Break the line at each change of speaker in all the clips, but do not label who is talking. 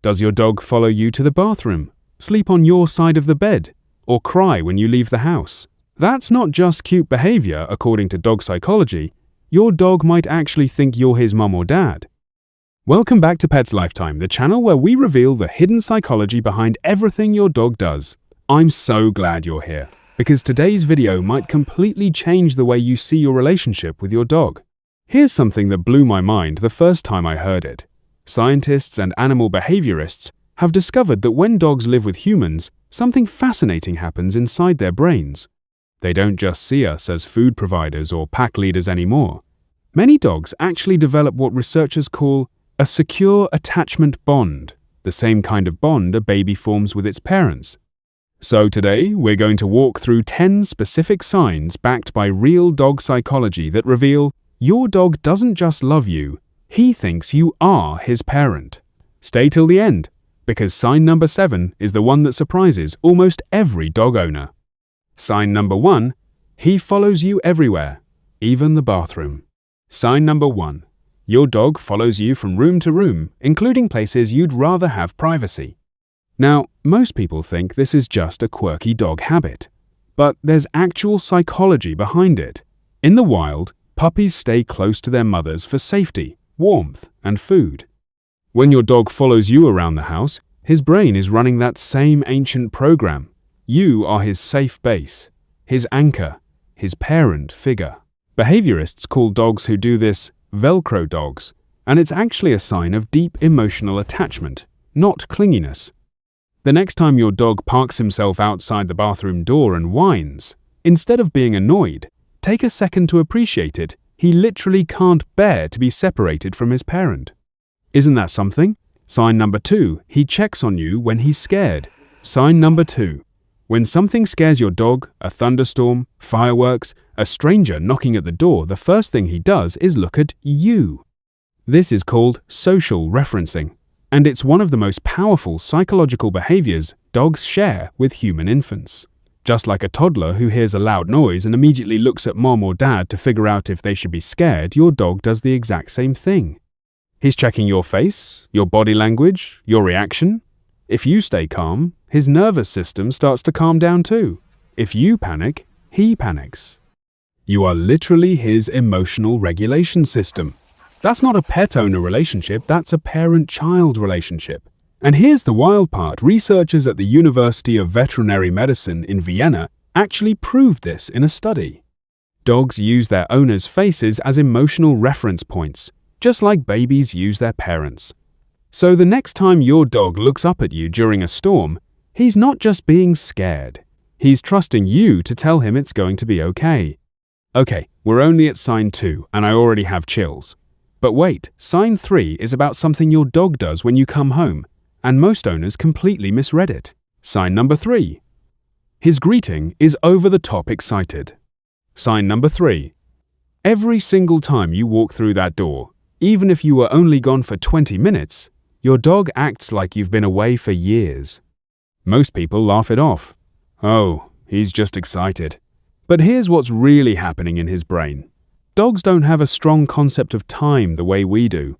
Does your dog follow you to the bathroom, sleep on your side of the bed, or cry when you leave the house? That's not just cute behavior, according to dog psychology. Your dog might actually think you're his mom or dad. Welcome back to Pets Lifetime, the channel where we reveal the hidden psychology behind everything your dog does. I'm so glad you're here, because today's video might completely change the way you see your relationship with your dog. Here's something that blew my mind the first time I heard it. Scientists and animal behaviorists have discovered that when dogs live with humans, something fascinating happens inside their brains. They don't just see us as food providers or pack leaders anymore. Many dogs actually develop what researchers call a secure attachment bond, the same kind of bond a baby forms with its parents. So today, we're going to walk through 10 specific signs backed by real dog psychology that reveal your dog doesn't just love you, he thinks you are his parent. Stay till the end, because sign number 7 is the one that surprises almost every dog owner. Sign number 1, he follows you everywhere, even the bathroom. Sign number 1, your dog follows you from room to room, including places you'd rather have privacy. Now, most people think this is just a quirky dog habit, but there's actual psychology behind it. In the wild, puppies stay close to their mothers for safety, warmth, and food. When your dog follows you around the house, his brain is running that same ancient program. You are his safe base, his anchor, his parent figure. Behaviorists call dogs who do this Velcro dogs, and it's actually a sign of deep emotional attachment, not clinginess. The next time your dog parks himself outside the bathroom door and whines, instead of being annoyed, take a second to appreciate it. He literally can't bear to be separated from his parent. Isn't that something? Sign number 2, he checks on you when he's scared. Sign number 2. When something scares your dog, a thunderstorm, fireworks, a stranger knocking at the door, the first thing he does is look at you. This is called social referencing, and it's one of the most powerful psychological behaviors dogs share with human infants. Just like a toddler who hears a loud noise and immediately looks at mom or dad to figure out if they should be scared, your dog does the exact same thing. He's checking your face, your body language, your reaction. If you stay calm, his nervous system starts to calm down too. If you panic, he panics. You are literally his emotional regulation system. That's not a pet-owner relationship, that's a parent-child relationship. And here's the wild part, researchers at the University of Veterinary Medicine in Vienna actually proved this in a study. Dogs use their owners' faces as emotional reference points, just like babies use their parents. So the next time your dog looks up at you during a storm, he's not just being scared. He's trusting you to tell him it's going to be okay. Okay, we're only at sign 2, and I already have chills. But wait, sign 3 is about something your dog does when you come home, and most owners completely misread it. Sign number 3. His greeting is over-the-top excited. Sign number 3. Every single time you walk through that door, even if you were only gone for 20 minutes, your dog acts like you've been away for years. Most people laugh it off. Oh, he's just excited. But here's what's really happening in his brain. Dogs don't have a strong concept of time the way we do.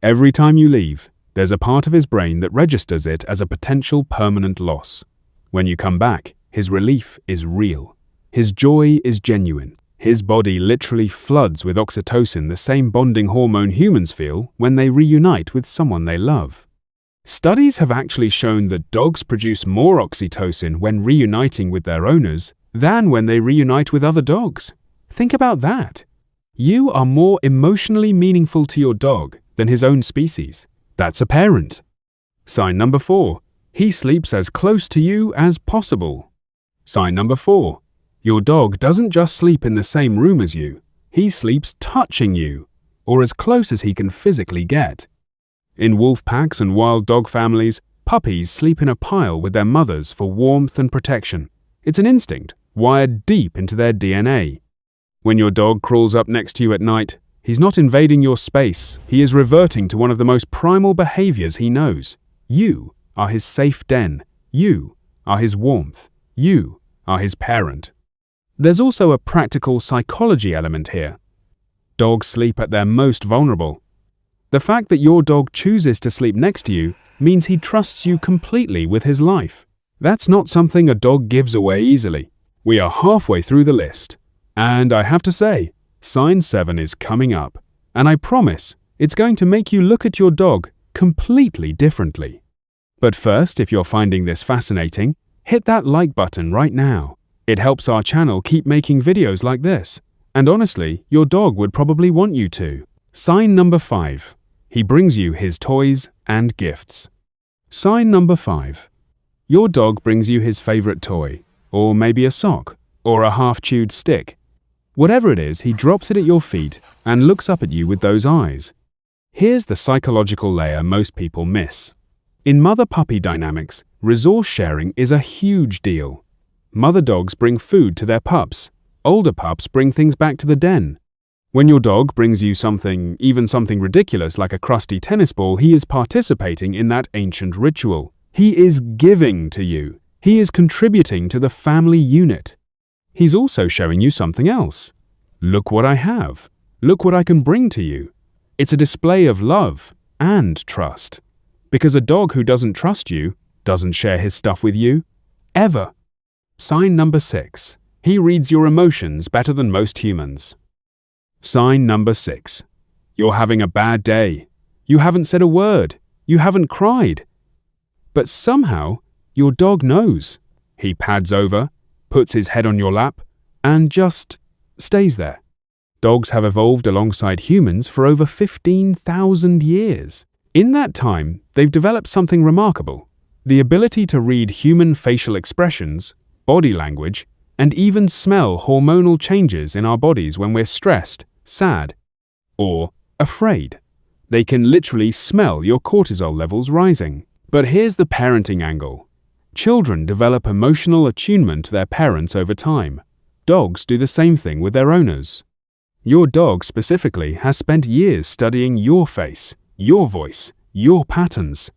Every time you leave, there's a part of his brain that registers it as a potential permanent loss. When you come back, his relief is real. His joy is genuine. His body literally floods with oxytocin, the same bonding hormone humans feel when they reunite with someone they love. Studies have actually shown that dogs produce more oxytocin when reuniting with their owners than when they reunite with other dogs. Think about that. You are more emotionally meaningful to your dog than his own species. That's a parent. Sign number 4. He sleeps as close to you as possible. Sign number 4. Your dog doesn't just sleep in the same room as you. He sleeps touching you, or as close as he can physically get. In wolf packs and wild dog families, puppies sleep in a pile with their mothers for warmth and protection. It's an instinct, wired deep into their DNA. When your dog crawls up next to you at night, he's not invading your space, he is reverting to one of the most primal behaviors he knows. You are his safe den. You are his warmth. You are his parent. There's also a practical psychology element here. Dogs sleep at their most vulnerable. The fact that your dog chooses to sleep next to you means he trusts you completely with his life. That's not something a dog gives away easily. We are halfway through the list. And I have to say, sign 7 is coming up. And I promise, it's going to make you look at your dog completely differently. But first, if you're finding this fascinating, hit that like button right now. It helps our channel keep making videos like this. And honestly, your dog would probably want you to. Sign number 5. He brings you his toys and gifts. Sign number 5. Your dog brings you his favorite toy, or maybe a sock, or a half-chewed stick. Whatever it is, he drops it at your feet and looks up at you with those eyes. Here's the psychological layer most people miss. In mother-puppy dynamics, resource sharing is a huge deal. Mother dogs bring food to their pups. Older pups bring things back to the den. When your dog brings you something, even something ridiculous like a crusty tennis ball, he is participating in that ancient ritual. He is giving to you. He is contributing to the family unit. He's also showing you something else. Look what I have. Look what I can bring to you. It's a display of love and trust. Because a dog who doesn't trust you doesn't share his stuff with you, ever. Sign number 6. He reads your emotions better than most humans. Sign number 6. You're having a bad day. You haven't said a word. You haven't cried. But somehow, your dog knows. He pads over, puts his head on your lap, and just stays there. Dogs have evolved alongside humans for over 15,000 years. In that time, they've developed something remarkable: the ability to read human facial expressions, body language, and even smell hormonal changes in our bodies when we're stressed, sad, or afraid. They can literally smell your cortisol levels rising. But here's the parenting angle. Children develop emotional attunement to their parents over time. Dogs do the same thing with their owners. Your dog specifically has spent years studying your face, your voice, your patterns.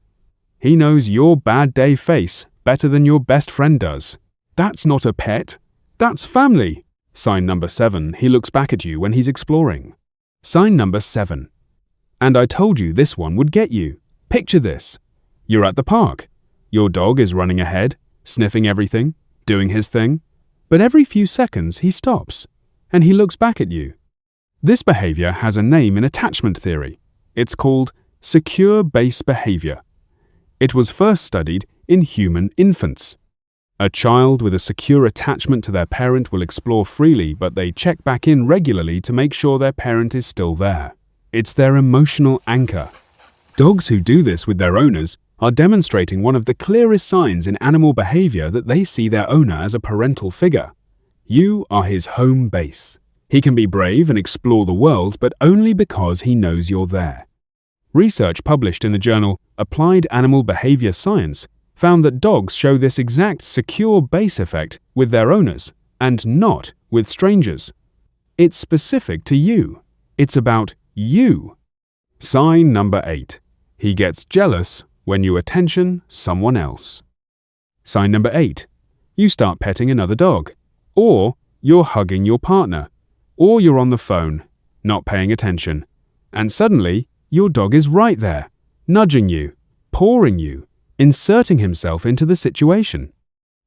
He knows your bad day face better than your best friend does. That's not a pet. That's family. Sign number 7. He looks back at you when he's exploring. Sign number 7. And I told you this one would get you. Picture this. You're at the park. Your dog is running ahead, sniffing everything, doing his thing. But every few seconds he stops, and he looks back at you. This behavior has a name in attachment theory. It's called secure base behavior. It was first studied in human infants. A child with a secure attachment to their parent will explore freely, but they check back in regularly to make sure their parent is still there. It's their emotional anchor. Dogs who do this with their owners are demonstrating one of the clearest signs in animal behavior that they see their owner as a parental figure. You are his home base. He can be brave and explore the world, but only because he knows you're there. Research published in the journal Applied Animal Behavior Science found that dogs show this exact secure base effect with their owners and not with strangers. It's specific to you. It's about you. Sign number 8. He gets jealous when you attention someone else. Sign number 8. You start petting another dog, or you're hugging your partner, or you're on the phone, not paying attention, and suddenly your dog is right there, nudging you, pawing you, inserting himself into the situation.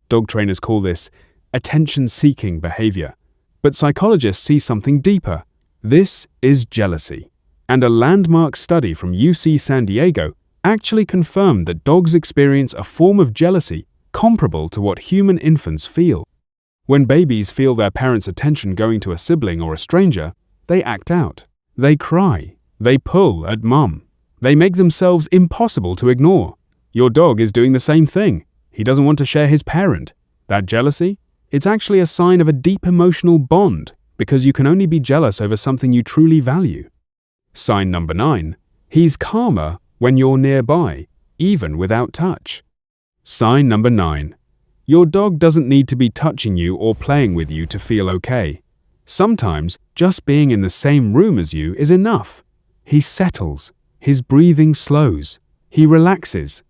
Dog trainers call this attention-seeking behavior, but psychologists see something deeper. This is jealousy. And a landmark study from UC San Diego actually confirmed that dogs experience a form of jealousy comparable to what human infants feel. When babies feel their parents' attention going to a sibling or a stranger, they act out. They cry. They pull at mum. They make themselves impossible to ignore. Your dog is doing the same thing. He doesn't want to share his parent. That jealousy? It's actually a sign of a deep emotional bond, because you can only be jealous over something you truly value. Sign number 9. He's calmer when you're nearby, even without touch. Sign number 9. Your dog doesn't need to be touching you or playing with you to feel okay. Sometimes, just being in the same room as you is enough. He settles. His breathing slows. He relaxes.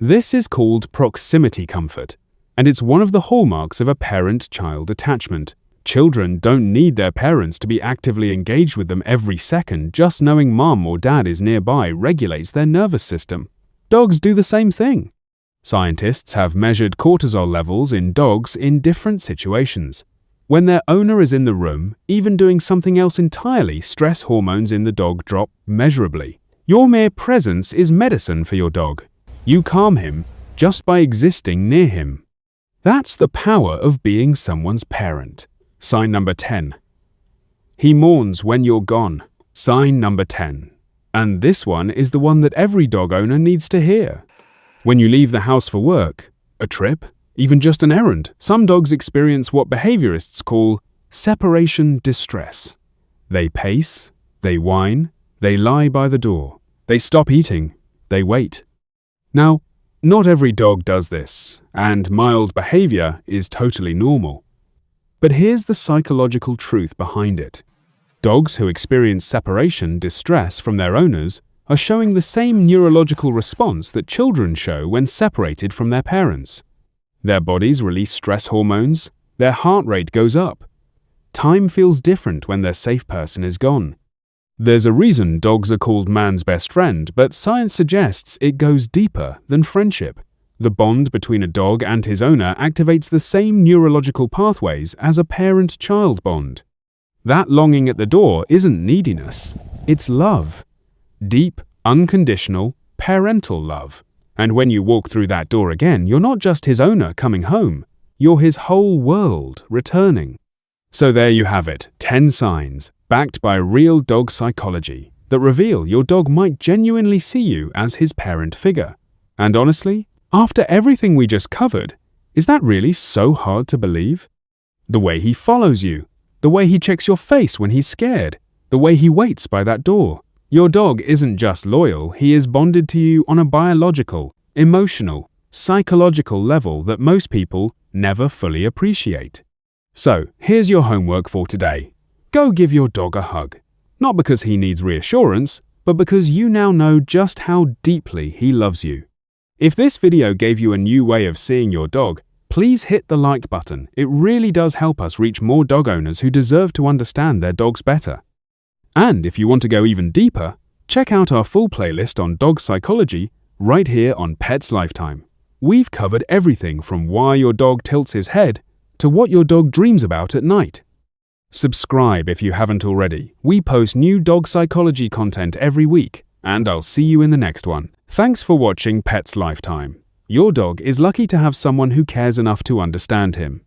This is called proximity comfort, and it's one of the hallmarks of a parent-child attachment. Children don't need their parents to be actively engaged with them every second. Just knowing mom or dad is nearby regulates their nervous system. Dogs do the same thing. Scientists have measured cortisol levels in dogs in different situations. When their owner is in the room, even doing something else entirely, stress hormones in the dog drop measurably. Your mere presence is medicine for your dog. You calm him just by existing near him. That's the power of being someone's parent. Sign number 10. He mourns when you're gone. Sign number 10. And this one is the one that every dog owner needs to hear. When you leave the house for work, a trip, even just an errand, some dogs experience what behaviorists call separation distress. They pace, they whine, they lie by the door, they stop eating, they wait. Now, not every dog does this, and mild behavior is totally normal. But here's the psychological truth behind it. Dogs who experience separation distress from their owners are showing the same neurological response that children show when separated from their parents. Their bodies release stress hormones, their heart rate goes up. Time feels different when their safe person is gone. There's a reason dogs are called man's best friend, but science suggests it goes deeper than friendship. The bond between a dog and his owner activates the same neurological pathways as a parent-child bond. That longing at the door isn't neediness, it's love. Deep, unconditional, parental love. And when you walk through that door again, you're not just his owner coming home, you're his whole world returning. So there you have it, 10 signs, backed by real dog psychology, that reveal your dog might genuinely see you as his parent figure. And honestly, after everything we just covered, is that really so hard to believe? The way he follows you, the way he checks your face when he's scared, the way he waits by that door. Your dog isn't just loyal, he is bonded to you on a biological, emotional, psychological level that most people never fully appreciate. So, here's your homework for today. Go give your dog a hug. Not because he needs reassurance, but because you now know just how deeply he loves you. If this video gave you a new way of seeing your dog, please hit the like button. It really does help us reach more dog owners who deserve to understand their dogs better. And if you want to go even deeper, check out our full playlist on dog psychology right here on Pets Lifetime. We've covered everything from why your dog tilts his head to what your dog dreams about at night. Subscribe if you haven't already. We post new dog psychology content every week, and I'll see you in the next one. Thanks for watching Pets Lifetime. Your dog is lucky to have someone who cares enough to understand him.